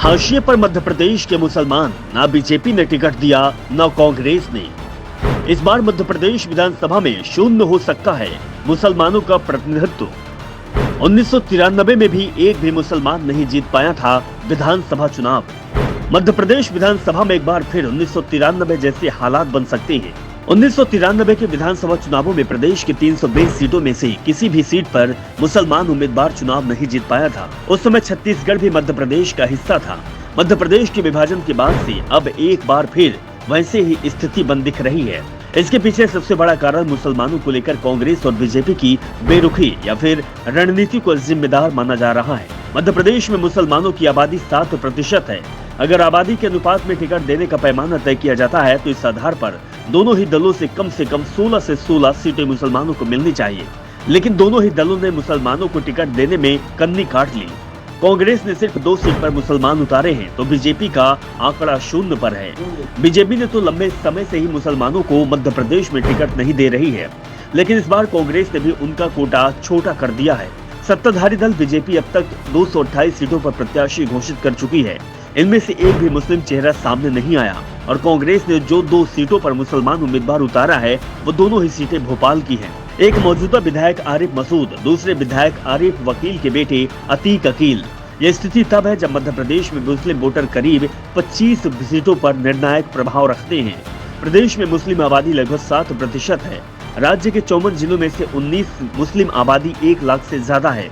हाशिए पर मध्य प्रदेश के मुसलमान, ना बीजेपी ने टिकट दिया न कांग्रेस ने। इस बार मध्य प्रदेश विधानसभा में शून्य हो सकता है मुसलमानों का प्रतिनिधित्व। 1993 में भी एक भी मुसलमान नहीं जीत पाया था विधानसभा चुनाव। मध्य प्रदेश विधानसभा में एक बार फिर 1993 जैसे हालात बन सकते हैं। 1993 के विधानसभा चुनावों में प्रदेश की 320 सीटों में से किसी भी सीट पर मुसलमान उम्मीदवार चुनाव नहीं जीत पाया था। उस समय छत्तीसगढ़ भी मध्य प्रदेश का हिस्सा था। मध्य प्रदेश के विभाजन के बाद से अब एक बार फिर वैसे ही स्थिति बन दिख रही है। इसके पीछे सबसे बड़ा कारण मुसलमानों को लेकर कांग्रेस और बीजेपी की बेरुखी या फिर रणनीति को जिम्मेदार माना जा रहा है। मध्य प्रदेश में मुसलमानों की आबादी 7% है। अगर आबादी के अनुपात में टिकट देने का पैमाना तय किया जाता है तो इस आधार पर दोनों ही दलों से कम 16 से 16 सीटें मुसलमानों को मिलनी चाहिए। लेकिन दोनों ही दलों ने मुसलमानों को टिकट देने में कन्नी काट ली। कांग्रेस ने सिर्फ 2 सीट पर मुसलमान उतारे हैं तो बीजेपी का आंकड़ा 0 पर है। बीजेपी ने तो लंबे समय से ही मुसलमानों को मध्य प्रदेश में टिकट नहीं दे रही है, लेकिन इस बार कांग्रेस ने भी उनका कोटा छोटा कर दिया है। सत्ताधारी दल बीजेपी अब तक 228 सीटों पर प्रत्याशी घोषित कर चुकी है। इनमें से एक भी मुस्लिम चेहरा सामने नहीं आया और कांग्रेस ने जो 2 सीटों पर मुसलमान उम्मीदवार उतारा है वो दोनों ही सीटें भोपाल की हैं। एक मौजूदा विधायक आरिफ मसूद, दूसरे विधायक आरिफ वकील के बेटे अतीक अकील। यह स्थिति तब है जब मध्य प्रदेश में मुस्लिम वोटर करीब 25 सीटों पर निर्णायक प्रभाव रखते हैं। प्रदेश में मुस्लिम आबादी लगभग 7% है। राज्य के 54 जिलों में से 19 मुस्लिम आबादी 1 लाख से ज्यादा है।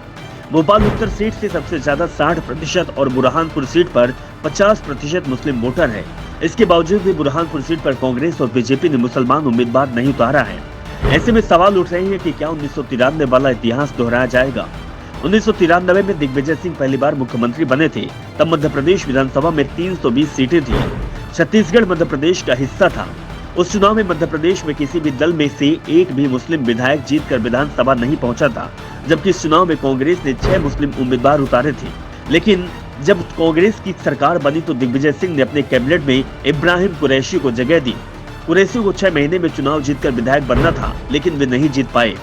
भोपाल उत्तर सीट से सबसे ज्यादा 60% और बुरहानपुर सीट पर 50% मुस्लिम वोटर है। इसके बावजूद भी बुरहानपुर सीट पर कांग्रेस और बीजेपी ने मुसलमान उम्मीदवार नहीं उतारा है। ऐसे में सवाल उठ रहे हैं कि क्या 1993 वाला इतिहास दोहराया जाएगा। 1993 में दिग्विजय सिंह पहली बार मुख्यमंत्री बने थे। तब मध्य प्रदेश विधानसभा में 320 सीटें थी। छत्तीसगढ़ मध्य प्रदेश का हिस्सा था। उस चुनाव में मध्य प्रदेश में किसी भी दल में से एक भी मुस्लिम विधायक जीतकर विधानसभा नहीं पहुंचा था, जबकि इस चुनाव में कांग्रेस ने 6 मुस्लिम उम्मीदवार उतारे थे। लेकिन जब कांग्रेस की सरकार बनी तो दिग्विजय सिंह ने अपने कैबिनेट में इब्राहिम कुरैशी को जगह दी। कुरैशी को 6 महीने में चुनाव जीतकर विधायक बनना था, लेकिन वे नहीं जीत पाए।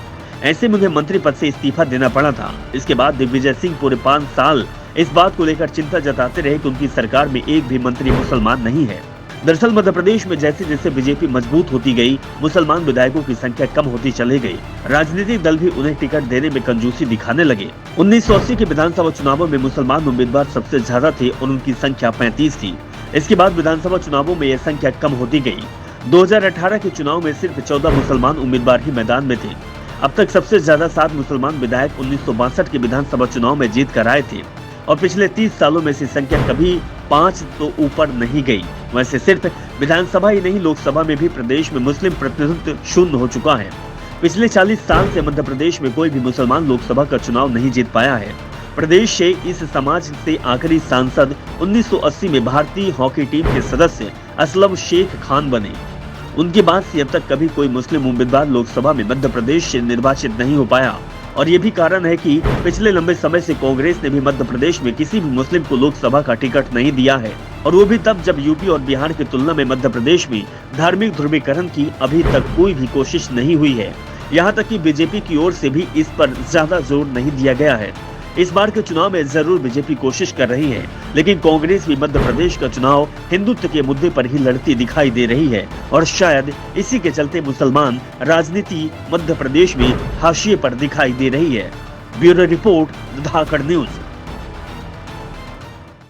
ऐसे में उन्हें मंत्री पद से इस्तीफा देना पड़ा था। इसके बाद दिग्विजय सिंह पूरे 5 साल इस बात को लेकर चिंता जताते रहे कि उनकी सरकार में एक भी मंत्री मुसलमान नहीं है। दरअसल मध्य प्रदेश में जैसे जैसे बीजेपी मजबूत होती गई, मुसलमान विधायकों की संख्या कम होती चली गई। राजनीतिक दल भी उन्हें टिकट देने में कंजूसी दिखाने लगे। 1980 के विधानसभा चुनावों में मुसलमान उम्मीदवार सबसे ज्यादा थे और उनकी संख्या 35 थी। इसके बाद विधानसभा चुनावों में यह संख्या कम होती गई। 2018 के चुनाव में सिर्फ 14 मुसलमान उम्मीदवार ही मैदान में थे। अब तक सबसे ज्यादा 7 मुसलमान विधायक 1962 के विधानसभा चुनाव में जीत कर आए थे और पिछले 30 सालों में से संख्या कभी 5 तो ऊपर नहीं गई। वैसे सिर्फ विधानसभा ही नहीं, लोकसभा में भी प्रदेश में मुस्लिम प्रतिनिधित्व 0 हो चुका है। पिछले 40 साल से मध्य प्रदेश में कोई भी मुसलमान लोकसभा का चुनाव नहीं जीत पाया है। प्रदेश से इस समाज से आखिरी सांसद 1980 में भारतीय हॉकी टीम के सदस्य असलम शेख खान बने। उनके बाद से अब तक कभी कोई मुस्लिम उम्मीदवार लोकसभा में मध्य प्रदेश से निर्वाचित नहीं हो पाया और ये भी कारण है कि पिछले लंबे समय से कांग्रेस ने भी मध्य प्रदेश में किसी भी मुस्लिम को लोकसभा का टिकट नहीं दिया है, और वो भी तब जब यूपी और बिहार की तुलना में मध्य प्रदेश में धार्मिक ध्रुवीकरण की अभी तक कोई भी कोशिश नहीं हुई है। यहाँ तक कि बीजेपी की ओर से भी इस पर ज्यादा जोर नहीं दिया गया है। इस बार के चुनाव में जरूर बीजेपी कोशिश कर रही है, लेकिन कांग्रेस भी मध्य प्रदेश का चुनाव हिंदुत्व के मुद्दे पर ही लड़ती दिखाई दे रही है और शायद इसी के चलते मुसलमान राजनीति मध्य प्रदेश में हाशिए पर दिखाई दे रही है। ब्यूरो रिपोर्ट, धाकड़ न्यूज।